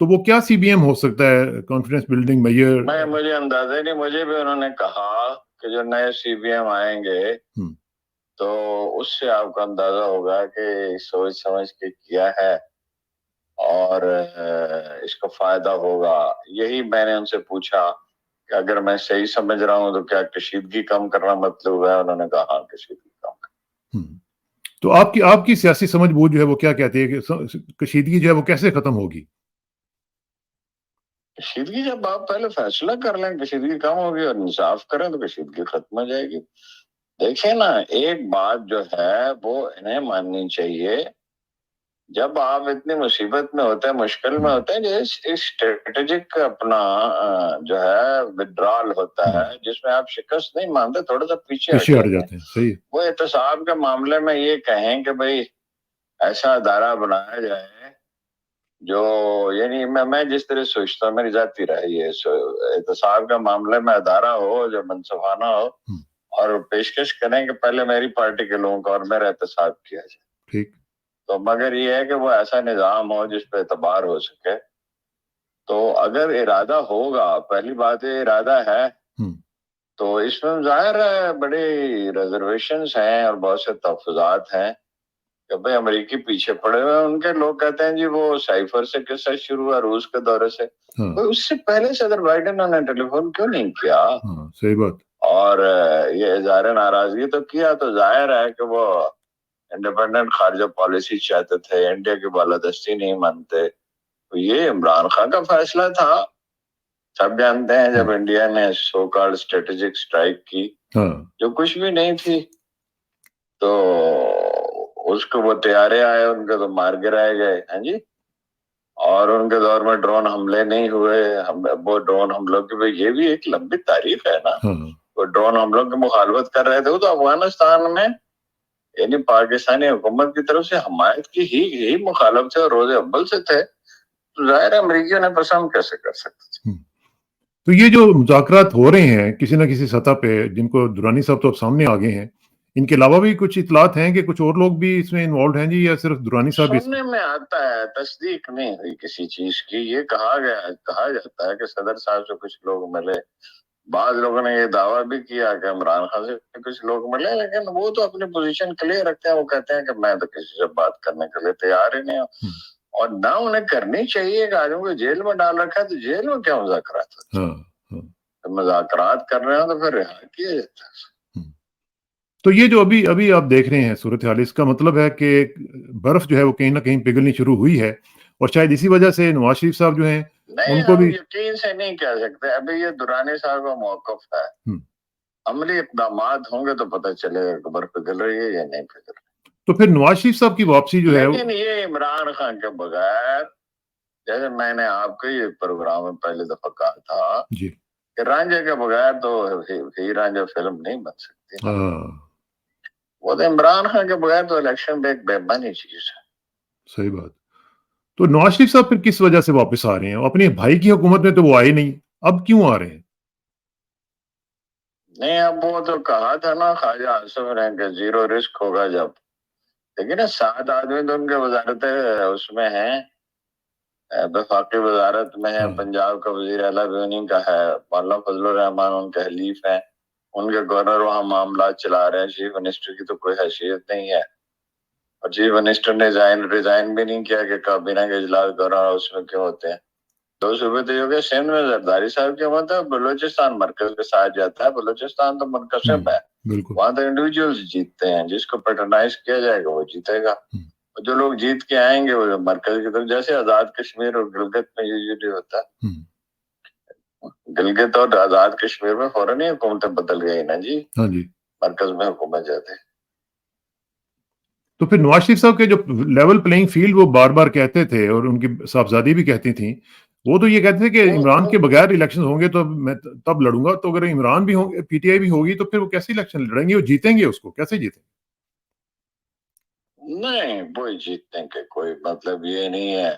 تو وہ کیا CBM ہو سکتا ہے, کانفیڈنس بلڈنگ میئر؟ مجھے اندازہ نہیں, مجھے بھی انہوں نے کہا کہ جو نئے CBM آئیں گے تو اس سے آپ کو اندازہ ہوگا کہ سوچ سمجھ کے کیا ہے اور اس کو فائدہ ہوگا. یہی میں نے ان سے پوچھا کہ اگر میں صحیح سمجھ رہا ہوں تو کیا کشیدگی کم کرنا مطلب ہے؟ انہوں نے کہا ہاں کشیدگی کم کرنا. تو آپ کی سیاسی سمجھ بوجھ جو ہے وہ کیا کہتی ہے کہ کشیدگی جو ہے وہ کیسے ختم ہوگی؟ کشیدگی جب آپ پہلے فیصلہ کر لیں کشیدگی کم ہوگی اور انصاف کریں تو کشیدگی ختم ہو جائے گی. دیکھیں نا, ایک بات جو ہے وہ انہیں ماننی چاہیے, جب آپ اتنی مصیبت میں ہوتے ہیں, مشکل میں ہوتے ہیں, جو اسٹریٹجک اپنا جو ہے وڈرال ہوتا ہے جس میں آپ شکست نہیں مانتے, تھوڑا سا پیچھے ہٹ جاتے ہیں. صحیح. وہ احتساب کے معاملے میں یہ کہیں کہ بھئی ایسا ادارہ بنایا جائے جو, یعنی میں جس طرح سوچتا ہوں, میری ذاتی رائے یہ, احتساب کے معاملے میں ادارہ ہو جو منصفانہ ہو اور پیشکش کریں کہ پہلے میری پارٹی کے لوگوں کا اور میرا احتساب کیا جائے. ٹھیک. تو مگر یہ ہے کہ وہ ایسا نظام ہو جس پہ اعتبار ہو سکے. تو اگر ارادہ ہوگا, پہلی بات یہ ارادہ ہے, تو اس میں ظاہر ہے بڑے ریزرویشنز ہیں اور بہت سے تحفظات ہیں کہ بھئی امریکی پیچھے پڑے ہوئے. ان کے لوگ کہتے ہیں جی وہ سائفر سے قصہ شروع ہوا روس کے دورے سے, اس سے پہلے صدر بائیڈن نے ٹیلی فون کیوں نہیں کیا؟ صحیح بات. اور یہ اظہار ناراضگی تو کیا, تو ظاہر ہے کہ وہ انڈیپینڈنٹ خارجہ پالیسی چاہتے تھے, انڈیا کی بالادستی نہیں مانتے. یہ عمران خان کا فیصلہ تھا. سب جانتے ہیں جب انڈیا نے سو کالڈ اسٹریٹجک اسٹرائک کی جو کچھ بھی نہیں تھی, تو اس کو وہ طیارے آئے, ان کے تو مار گرائے گئے. ہاں جی. اور ان کے دور میں ڈرون حملے نہیں ہوئے. وہ ڈرون حملوں کی یہ بھی ایک لمبی تاریخ ہے نا. وہ ڈرون حملوں کی مخالفت کر رہے تھے تو افغانستان میں یعنی پاکستانی حکومت کی طرف سے حمایت کی ہی مخالف تھے اور روز اول سے تھے. تو ظاہر امریکیوں نے پسند کیسے کر سکتے تھے. تو یہ جو مذاکرات ہو رہے ہیں کسی نہ کسی سطح پہ, جن کو درانی صاحب تو اب سامنے آ گئے ہیں, ان کے علاوہ بھی کچھ اطلاعات ہیں کہ کچھ اور لوگ بھی اس میں انوالوڈ ہیں جی, یا صرف درانی صاحب؟ سننے میں آتا ہے, تصدیق نہیں ہوئی کسی چیز کی. یہ کہا جاتا ہے کہ صدر صاحب سے کچھ لوگ ملے. بعض لوگوں نے یہ دعویٰ بھی کیا کہ عمران خان سے کچھ لوگ ملے, لیکن وہ تو اپنی پوزیشن کلیئر رکھتے ہیں. وہ کہتے ہیں کہ میں تو کسی سے بات کرنے کے لیے تیار ہی نہیں ہوں, اور نہ انہیں کرنی چاہیے. کہ آدمی کو جیل میں ڈال رکھا ہے تو جیل میں کیا مذاکرات ہوتے ہیں؟ مذاکرات کر رہے ہیں تو پھر رہا کیا جاتا ہے. تو یہ جو ابھی آپ دیکھ رہے ہیں صورتحال, اس کا مطلب ہے کہ برف جو ہے وہ کہیں نہ کہیں پگھلنی شروع ہوئی ہے, اور شاید اسی وجہ سے نواز شریف صاحب جو ہیں ان کو بھی یقین سے نہیں کہہ سکتے. ابھی یہ درانی صاحب کا موقف ہے, عملی اقدامات ہوں گے تو پتہ چلے گا کہ برف پگھل رہی ہے یا نہیں پگھل رہی. تو پھر نواز شریف صاحب کی واپسی جو ہے, لیکن یہ عمران خان کے بغیر, جیسے میں نے آپ کو یہ پروگرام میں پہلی دفعہ کہا تھا جی, کہ رانجھے کے بغیر تو ہی رانجھا فلم نہیں بن سکتی. وہ تو عمران خان کے بغیر تو الیکشن ایک بے معنی چیز ہے. صحیح بات. تو نواز شریف صاحب پھر کس وجہ سے واپس آ رہے ہیں؟ اپنے بھائی کی حکومت میں تو وہ آئے نہیں, اب کیوں آ رہے ہیں؟ نہیں, اب وہ تو کہا تھا نا خواجہ آصف نے کہ زیرو رسک ہوگا جب, لیکن 7 آدمی تو ان کے وزارت اس میں ہیں, وفاقی وزارت میں ہے. پنجاب کا وزیر اعلیٰ بھی انہیں کا ہے, مولانا فضل الرحمان ان کے حلیف ہیں, ان کے گورنر وہاں معاملات چلا رہے ہیں. چیف منسٹر کی تو کوئی حیثیت نہیں ہے, اور چیف منسٹر نے ریزائن بھی نہیں کیا کہ کابینہ کے اجلاس گورنر اس میں کیوں ہوتے ہیں. 2 صوبے تو یہ ہو گئے, سندھ میں زرداری صاحب کی حکومت ہے, بلوچستان مرکز کے ساتھ جاتا ہے. بلوچستان تو منقسم ہے, وہاں تو انڈیویجولز جیتتے ہیں, جس کو پیٹرنائز کیا جائے گا وہ جیتے گا. جو لوگ جیت کے آئیں گے وہ مرکز کی طرف, جیسے آزاد کشمیر اور گلگت میں یوزلی ہوتا ہے. گلگت اور آزاد کشمیر میں فوراً ہی حکومتیں بدل گئی نا جی, مرکز میں حکومت جاتے. تو پھر نواز شریف صاحب کے جو لیول پلینگ فیلڈ وہ بار بار کہتے تھے, اور ان کی صاحبزادی بھی کہتی تھیں, وہ تو یہ کہتے تھے کہ عمران کے بغیر الیکشن ہوں گے تو میں تب لڑوں گا. تو اگر عمران بھی ہوں گے, پی ٹی آئی بھی ہوگی, تو پھر وہ کیسے الیکشن لڑیں گے؟ وہ جیتیں گے, اس کو کیسے جیتیں؟ نہیں, وہ جیتنے کے کوئی مطلب یہ نہیں ہے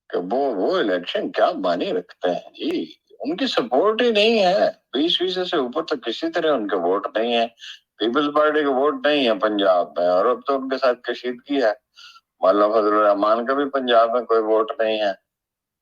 کہ وہ الیکشن کیا معنی رکھتے ہیں جی. ان کی سپورٹ ہی نہیں ہے, 20% سے اوپر تو کسی طرح ان کے ووٹ نہیں ہے. پیپلز پارٹی کے ووٹ نہیں ہے پنجاب میں, اور اب تو ان کے ساتھ کشیدگی ہے. مولانا فضل الرحمان کا بھی پنجاب میں کوئی ووٹ نہیں ہے.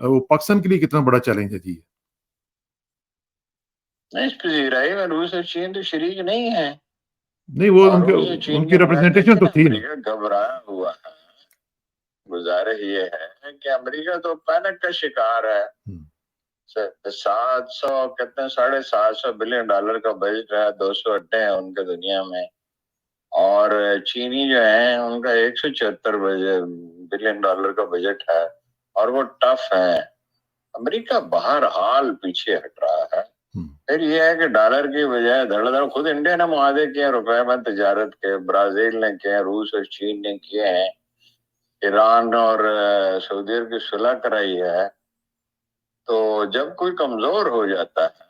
وہ پاکستان کے لیے کتنا بڑا چیلنج ہے جی؟ نہیں، اس پذیرائی میں روس اور چین تو شریک نہیں ہے، نہیں وہ اور ان روس اور چین کی کے ریپرزینٹیشن تو تھی نا. امریکہ گھبرایا ہوا ہے. گزارش یہ ہے کہ امریکہ تو پینک کا شکار ہے. 700 بلین ڈالر کا بجٹ ہے، 200 اڈے ہیں ان کے دنیا میں، اور چینی جو ہیں ان کا 174 بلین ڈالر کا بجٹ ہے، اور وہ ٹف ہیں. امریکہ بہرحال پیچھے ہٹ رہا ہے. پھر یہ ہے کہ ڈالر کی بجائے دھڑ دھڑ خود انڈیا نے معاہدے کیے روپے میں تجارت کے، برازیل نے کیے، روس اور چین نے کیے ہیں، ایران اور سعودی عرب کی صلح کرائی ہے. تو جب کوئی کمزور ہو جاتا ہے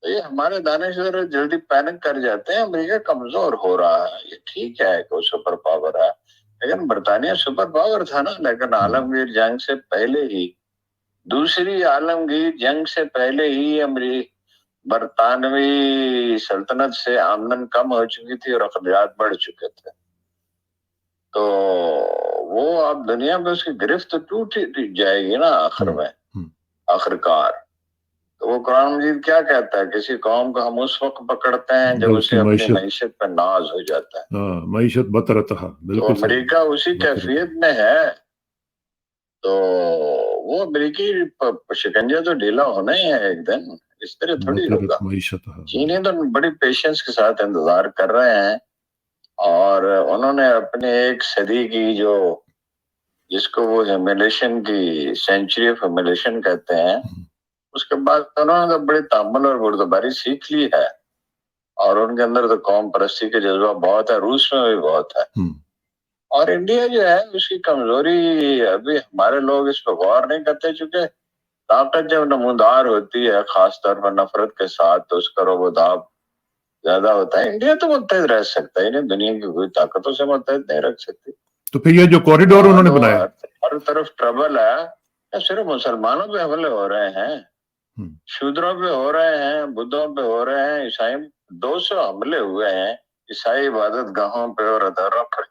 تو یہ ہمارے دانشور جلدی پینک کر جاتے ہیں. امریکہ کمزور ہو رہا ہے، یہ ٹھیک ہے کہ وہ سپر پاور ہے، لیکن برطانیہ سپر پاور تھا نا. لیکن عالمگیر جنگ سے پہلے ہی، دوسری عالمگیر جنگ سے پہلے ہی برطانوی سلطنت سے آمدن کم ہو چکی تھی اور اخراجات بڑھ چکے تھے. تو وہ اب دنیا میں اس کی گرفت ٹوٹ جائے گی نا آخرکار. تو وہ قرآن مجید کیا کہتا ہے؟ کسی قوم کو ہم اس وقت پکڑتے ہیں جب اسے اپنی معیشت پہ ناز ہو جاتا ہے. معیشت بطرتہ، تو امریکہ اسی کیفیت میں ہے. تو وہ امریکی شکنجہ تو ڈھیلا ہونا ہی ہے ایک دن، اس طرح تھوڑی ہوگا. چینی تو بڑی پیشنس کے ساتھ انتظار کر رہے ہیں، اور انہوں نے اپنے ایک صدی کی جس کو وہ ہیومیلیشن کی سینچری آف ہیومیلیشن کہتے ہیں، اس کے بعد انہوں نے تو بڑی تحمل اور بردباری سیکھ لی ہے، اور ان کے اندر تو قوم پرستی کے جذبہ بہت ہے، روس میں بھی بہت ہے. اور انڈیا جو ہے اس کی کمزوری، ابھی ہمارے لوگ اس پہ غور نہیں کرتے، چونکہ طاقت جب نمودار ہوتی ہے خاص طور پر نفرت کے ساتھ تو اس کا روب و داب زیادہ ہوتا ہے. انڈیا تو متحد رہ سکتا ہے، انہیں دنیا کی کوئی طاقتوں سے متحد نہیں رکھ سکتی. تو پھر یہ جو کوریڈور انہوں نے بنایا، ہر طرف ٹربل ہے. صرف مسلمانوں پہ حملے ہو رہے ہیں، شودروں پہ ہو رہے ہیں، بدھوں پہ ہو رہے ہیں، عیسائی 200 حملے ہوئے ہیں عیسائی عبادت گاہوں پہ اور اداروں پر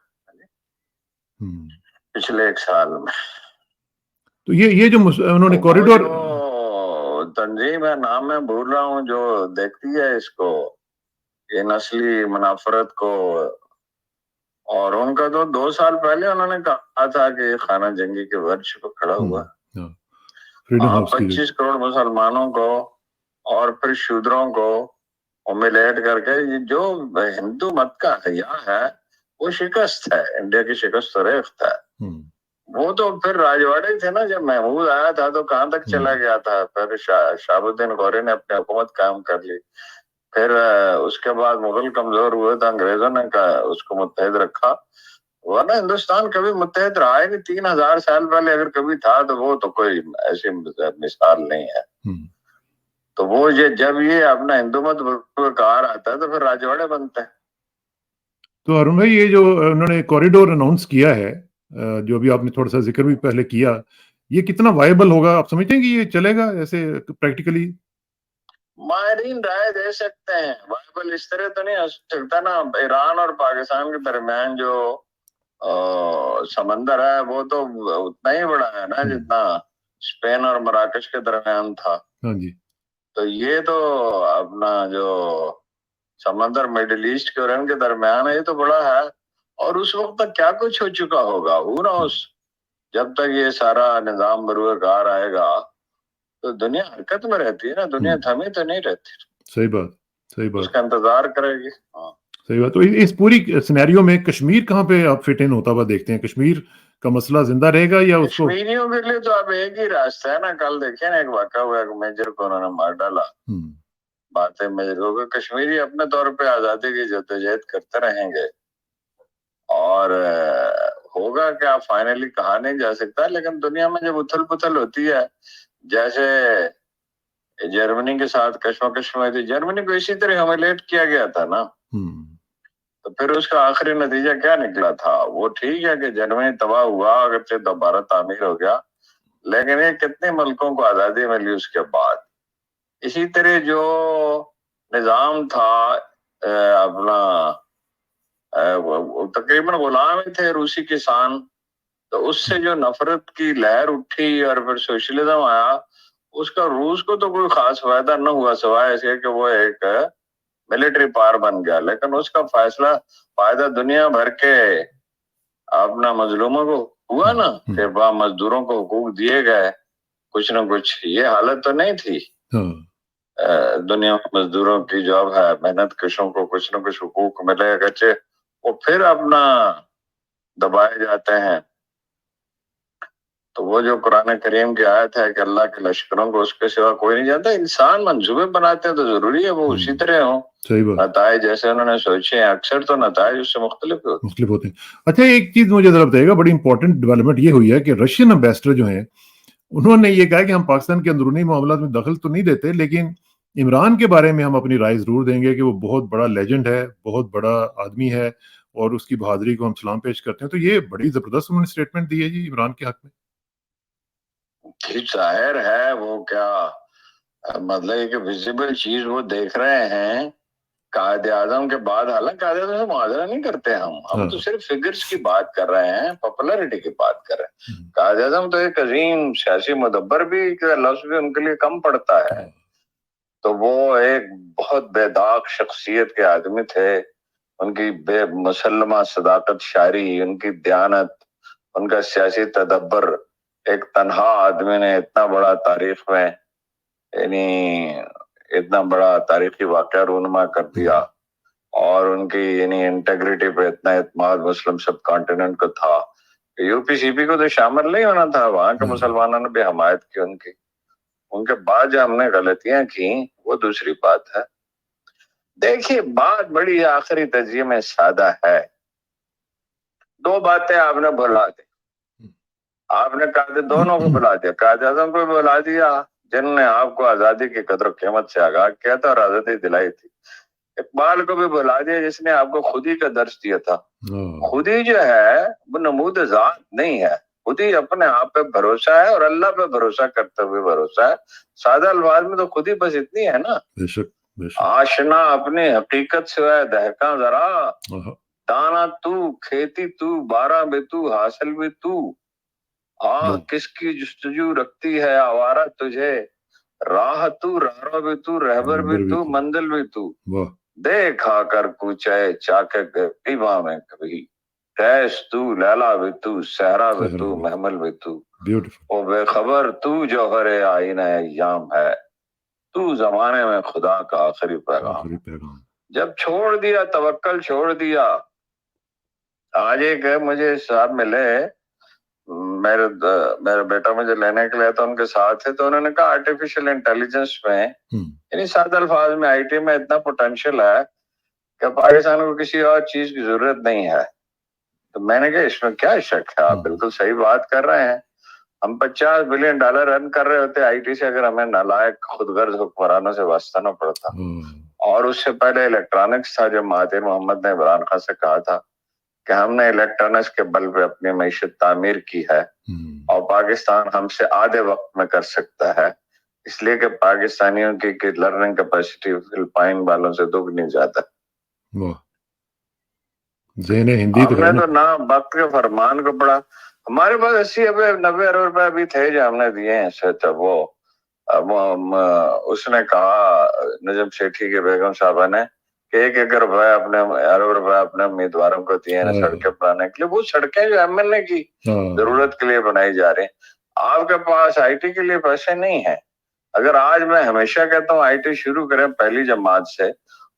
پچھلے 1 سال میں. تو یہ جو انہوں نے کوریڈور تنظیم ہے، نام میں بھول رہا ہوں، جو دیکھتی ہے اس کو، یہ نسلی منافرت کو، اور ان کا تو 2 سال پہلے انہوں نے کہا تھا کہ خانہ جنگی کے ورش پہ کھڑا ہوا. 25 کروڑ مسلمانوں کو اور پھر شودروں کو امیلیٹ کر کے، جو ہندو مت کا حیا ہے وہ شکست ہے، انڈیا کی شکست و ریخت ہے. وہ تو پھر راجواڑے تھے نا، جب محمود آیا تھا تو کہاں تک چلا گیا تھا. پھر شہاب الدین غوری نے اپنی حکومت قائم کر لی. پھر اس کے بعد مغل کمزور ہوئے تو انگریزوں نے اس کو متحد رکھا، ورنہ ہندوستان کبھی متحد رہا ہے نہیں. 3000 سال پہلے اگر کبھی تھا تو وہ تو کوئی ایسی مثال نہیں ہے. تو وہ جب یہ اپنا ہندو مت کار آتا ہے تو پھر راجواڑے بنتے ہیں. تو ارون بھائی، یہ جو انہوں نے کوریڈور اناؤنس کیا ہے، جو ابھی آپ نے تھوڑا سا ذکر بھی پہلے کیا، یہ کتنا وائبل ہوگا؟ آپ سمجھتے ہیں کہ یہ چلے گا ایسے پریکٹیکلی؟ ماہرین رائے دے سکتے ہیں. وائبل اس طرح تو نہیں ہو سکتا نا. ایران اور پاکستان کے درمیان جو سمندر ہے وہ تو اتنا ہی بڑا ہے نا جتنا اسپین اور مراکش کے درمیان تھا. ہاں جی. تو یہ تو اپنا جو سمندر مڈل ایسٹ کے اور ان کے درمیان ہے، یہ تو بڑا ہے. اور اس وقت تک کیا کچھ ہو چکا ہوگا، ہو نہ اس جب تک یہ سارا نظام بروئے کار آئے گا تو دنیا حرکت میں رہتی ہے نا، دنیا تھمی تو نہیں رہتی. صحیح بات اس کا انتظار کرے گی. صحیح بات. تو اس پوری سینیریو میں کشمیر کہاں پہ آپ فٹ ان ہوتا ہوا دیکھتے ہیں؟ کشمیر کا مسئلہ زندہ رہے گا یا اس کو؟ کشمیریوں کے لیے تو اب ایک ہی راستہ ہے نا. کل دیکھیں نا ایک واقعہ ہوا کہ میجر کو انہوں نے مار ڈالا. باتیں میجر کو، کشمیری اپنے طور پہ آزادی کی جدوجہد کرتے رہیں گے، اور ہوگا کیا فائنلی کہا نہیں جا سکتا. لیکن دنیا میں جب اتھل پتھل ہوتی ہے، جیسے جرمنی کے ساتھ کشمکش میں تھی، جرمنی کو اسی طرح ہیومیلیٹ کیا گیا تھا نا. تو پھر اس کا آخری نتیجہ کیا نکلا تھا؟ وہ ٹھیک ہے کہ جرمنی تباہ ہوا، اگرچہ دوبارہ تعمیر ہو گیا، لیکن یہ کتنے ملکوں کو آزادی ملی اس کے بعد. اسی طرح جو نظام تھا اپنا، تقریباً غلام ہی تھے روسی کسان، تو اس سے جو نفرت کی لہر اٹھی اور پھر سوشلزم آیا، اس کا روس کو تو کوئی خاص فائدہ نہ ہوا سوائے اس کے کہ وہ ایک ملٹری پاور بن گیا، لیکن اس کا فائدہ دنیا بھر کے اپنا مظلوموں کو ہوا نا، کہ مزدوروں کو حقوق دیے گئے کچھ نہ کچھ. یہ حالت تو نہیں تھی دنیا میں مزدوروں کی جو ہے محنت کشوں کو کچھ نہ کچھ حقوق ملے، اگرچہ وہ پھر اپنا دبائے جاتے ہیں. تو وہ جو قرآن کریم کی آیت ہے کہ اللہ کے لشکروں کو اس کے سوا کوئی نہیں جانتا. انسان منصوبے بناتے ہیں تو ضروری ہے وہ اسی طرح ہوں، نتائج جیسے انہوں نے سوچے ہیں اکثر تو نتائج اس سے مختلف ہوتے ہیں. اچھا ایک چیز مجھے ذرا بتائیے گا، بڑی امپورٹنٹ ڈیولپمنٹ یہ ہوئی ہے کہ رشین امبیسڈر جو ہیں انہوں نے یہ کہا کہ ہم پاکستان کے اندرونی معاملات میں دخل تو نہیں دیتے، لیکن عمران کے بارے میں ہم اپنی رائے ضرور دیں گے کہ وہ بہت بڑا لیجنڈ ہے، بہت بڑا آدمی ہے، اور اس کی بہادری کو ہم سلام پیش کرتے ہیں. تو یہ بڑی زبردست انہوں نے اسٹیٹمنٹ دی ہے جی عمران کے حق میں. ظاہر ہے وہ کیا مطلب کہ ویزیبل چیز وہ دیکھ رہے ہیں. قائد اعظم کے بعد حالانکہ قائد اعظم سے معاذرہ نہیں کرتے ہم تو صرف فگرز کی بات کر رہے ہیں، پاپولرٹی کی بات کر رہے ہیں. قائد اعظم تو ایک عظیم سیاسی مدبر بھی لفظ بھی ان کے لیے کم پڑتا ہے. تو وہ ایک بہت بے داغ شخصیت کے آدمی تھے. ان کی بے مسلمہ صداقت شاعری، ان کی دیانت، ان کا سیاسی تدبر، ایک تنہا آدمی نے اتنا بڑا تاریخ میں یعنی اتنا بڑا تاریخی واقعہ رونما کر دیا. اور ان کی یعنی انٹیگریٹی پہ اتنا اعتماد مسلم سب کانٹیننٹ کو تھا. یو پی سی پی کو تو شامل نہیں ہونا تھا، وہاں کے مسلمانوں نے بھی حمایت کی ان کی. ان کے بعد جو ہم نے غلطیاں کی وہ دوسری بات ہے. دیکھیے بات بڑی آخری تجزیے میں سادہ ہے. دو باتیں آپ نے بلا دی. آپ نے دونوں کو بلا دیا، قائد اعظم کو بلا دیا جنہوں نے آپ کو آزادی کی قدر و قیمت سے آگاہ کیا تھا اور آزادی دلائی تھی. اقبال کو بھی بلا دیا جس نے آپ کو خودی کا درس دیا تھا. خودی جو ہے وہ نمود ذات نہیں ہے، خودی اپنے آپ پہ بھروسہ ہے اور اللہ پہ بھروسہ کرتے ہوئے بھروسہ ہے. سادہ الفاظ میں تو خودی بس اتنی ہے نا، آشنا اپنی حقیقت سے ہے دہکا ذرا، دانا تو کھیتی تو بارہ بھی تو حاصل بھی تو، کس کی جستجو رکھتی ہے آوارہ تجھے، راہ تو راہ بھی تو رہبر بھی تو منزل بھی تو، دیکھا کر کوچے چاکے پیبا میں کبھی، کیس تو لیلا بھی تو صحرا بھی تو محمل بھی تو، او بے خبر تو جوہر آئینہ ایام ہے، تو زمانے میں خدا کا آخری پیغام. جب چھوڑ دیا توکل چھوڑ دیا. آج ایک مجھے صاحب ملے، میرا بیٹا مجھے لینے کے لیے تو ان کے ساتھ ہے، تو انہوں نے کہا آرٹیفیشل انٹیلیجنس میں یعنی سادہ الفاظ میں آئی ٹی میں اتنا پوٹینشیل ہے کہ پاکستان کو کسی اور چیز کی ضرورت نہیں ہے. تو میں نے کہا اس میں کیا شک ہے، آپ بالکل صحیح بات کر رہے ہیں. ہم $50 بلین ارن کر رہے ہوتے آئی ٹی سے اگر ہمیں نالائق خود غرض حکمرانوں سے واسطہ نہ پڑتا. اور اس سے پہلے الیکٹرانکس تھا، جب مہاتیر محمد نے عمران خان سے کہا تھا کہ ہم نے الیکٹرانکس کے بل پہ اپنی معیشت تعمیر کی ہے اور پاکستان ہم سے آدھے وقت میں کر سکتا ہے، اس لیے کہ پاکستانیوں کی لرننگ کیپیسٹی فلپائن والوں سے دگنی زیادہ. ہم نے تو نہ وقت کے فرمان کو پڑھا. ہمارے پاس 80-90 ارب روپے ابھی تھے جو ہم نے دیے ہیں. تب وہ اس نے کہا نجم سیٹھی کے بیگم صاحبہ نے کہ 1 روپے اپنے ارب روپے اپنے امیدواروں کو دیے ہیں سڑکیں بنانے کے لیے. وہ سڑکیں جو ایم ایل اے کی ضرورت کے لیے بنائی جا رہی ہیں. آپ کے پاس آئی ٹی کے لیے پیسے نہیں ہیں. اگر آج میں ہمیشہ کہتا ہوں آئی ٹی شروع کریں پہلی جماعت سے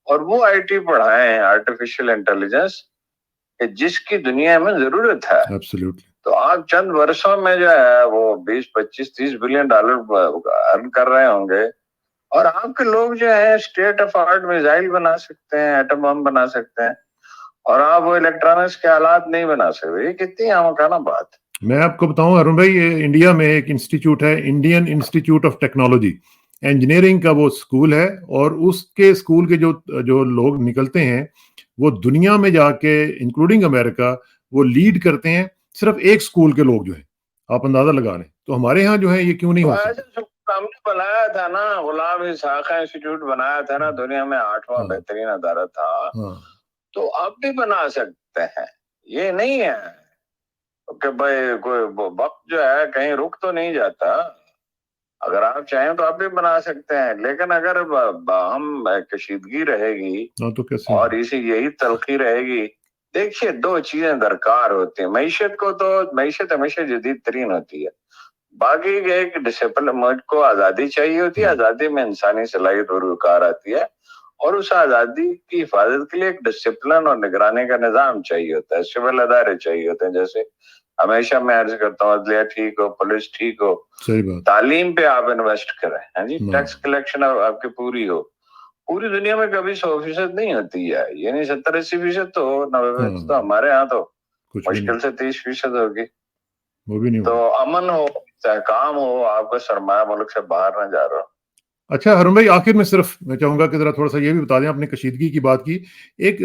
اور وہ آئی ٹی پڑھائیں آرٹیفیشل انٹیلیجنس جس کی دنیا میں ضرورت ہے، تو آپ چند برسوں میں جو ہے وہ 20, 25, 30 بلین ڈالر ارن کر رہے ہوں گے. اور آپ کے لوگ جو ہے اسٹیٹ آف آرٹ میزائل بنا سکتے ہیں، ایٹم بم بنا سکتے ہیں، اور آپ وہ الیکٹرانکس کے آلات نہیں بنا سکتے. یہ کتنی آمکانہ بات. میں آپ کو بتاؤں ارون بھائی، انڈیا میں ایک انسٹیٹیوٹ ہے، Indian institute of technology, engineering کا وہ اسکول ہے، اور اس کے اسکول کے جو لوگ نکلتے ہیں وہ دنیا میں جا کے انکلوڈنگ امریکہ وہ لیڈ کرتے ہیں. صرف ایک اسکول کے لوگ جو ہیں، آپ اندازہ لگا لیں. تو ہمارے ہاں جو ہے یہ کیوں نہیں ہو سکتا؟ ہم نے بنایا تھا نا، غلام اسحاق انسٹیٹیوٹ بنایا تھا نا، دنیا میں 8واں بہترین ادارہ تھا. تو اب بھی بنا سکتے ہیں، یہ نہیں ہے. کہ بھائی کوئی وقت جو ہے کہیں رک تو نہیں جاتا. اگر آپ چاہیں تو آپ بھی بنا سکتے ہیں, لیکن اگر ہم کشیدگی رہے گی تو کیسے اور اسی یہی تلخی رہے گی. دیکھیے دو چیزیں درکار ہوتی ہیں. معیشت کو تو معیشت ہمیشہ جدید ترین ہوتی ہے. باقی ایک ڈسپلن, ملک کو آزادی چاہیے ہوتی ہے. آزادی میں انسانی صلاحیت اور وقار آتی ہے, اور اس آزادی کی حفاظت کے لیے ایک ڈسپلن اور نگرانی کا نظام چاہیے ہوتا ہے. سول ادارے چاہیے ہوتے ہیں. جیسے ہمیشہ میں عرض کرتا ہوں, عدلیہ ٹھیک ہو, پولیس ٹھیک ہو, صحیح بات, تعلیم پہ آپ انویسٹ کریں, ہاں جی, ٹیکس کلیکشن آپ کی پوری ہو. پوری دنیا میں کبھی 100% نہیں ہوتی ہے, یعنی 70-80% تو ہو, 90% تو ہمارے یہاں تو مشکل سے 30% ہوگی. وہ بھی نہیں تو ہوگا. امن ہو, استحکام ہو, آپ کا سرمایہ ملک سے باہر نہ جا رہا. اچھا ہارون بھائی, آخر میں صرف میں چاہوں گا کہ ذرا تھوڑا سا یہ بھی بتا دیں, آپ نے کشیدگی کی بات کی, ایک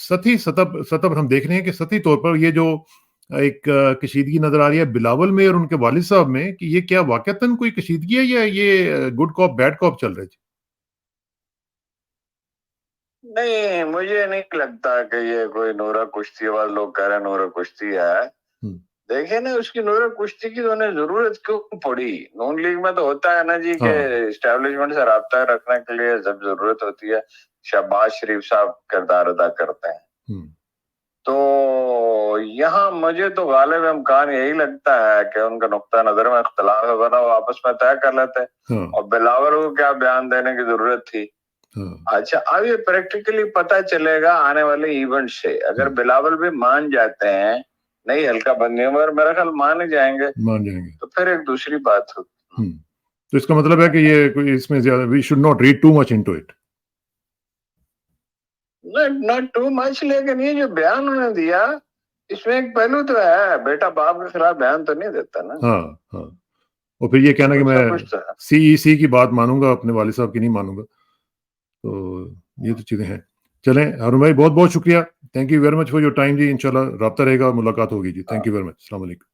سطح پر ہم دیکھ رہے ہیں کہ سطحی طور پر یہ جو ایک کشیدگی نظر آ رہی ہے بلاول میں اور ان کے والد صاحب میں, کہ یہ کیا واقعتاً کوئی کشیدگی ہے یا یہ گڈ کاپ بیڈ کاپ چل رہے تھے؟ نہیں, مجھے نہیں لگتا کہ یہ کوئی نورا کشتی ہے. لوگ کہہ رہے ہیں نورا کشتی ہے. دیکھیں نا, اس کی نورا کشتی کی تو انہیں ضرورت کیوں پڑی؟ نون لیگ میں تو ہوتا ہے نا جی کہ اسٹیبلشمنٹ سے رابطہ رکھنے کے لیے جب ضرورت ہوتی ہے شہباز شریف صاحب کردار ادا کرتے ہیں. تو یہاں مجھے تو غالب امکان یہی لگتا ہے کہ ان کا نقطہ نظر میں اختلاف ہے, ورنہ وہ آپس میں طے کر لیتے. اور بلاول کو کیا بیان دینے کی ضرورت تھی؟ اچھا, اب یہ پریکٹیکلی پتہ چلے گا آنے والے ایونٹ سے. اگر بلاول بھی مان جاتے ہیں نہیں ہلکا بندیوں میں, میرا خیال مان جائیں گے, تو پھر ایک دوسری بات ہوتی. تو اس کا مطلب ہے کہ یہ کوئی اس میں زیادہ we should not read too much into it. not too much, لیکن یہ جو بیان انہوں نے دیا اس میں ایک پہلو تو ہے, بیٹا باپ کے خلاف بیان تو نہیں دیتا نا. ہاں, اور پھر یہ کہنا کہ میں CEC کی بات مانوں گا, اپنے والد صاحب کی نہیں مانوں گا, تو یہ تو چیزیں ہیں. چلیں ہارون بھائی, بہت بہت شکریہ, thank you very much for your time جی. انشاءاللہ رابطہ رہے گا اور ملاقات ہوگی جی. تھینک یو ویری مچ, السلام علیکم.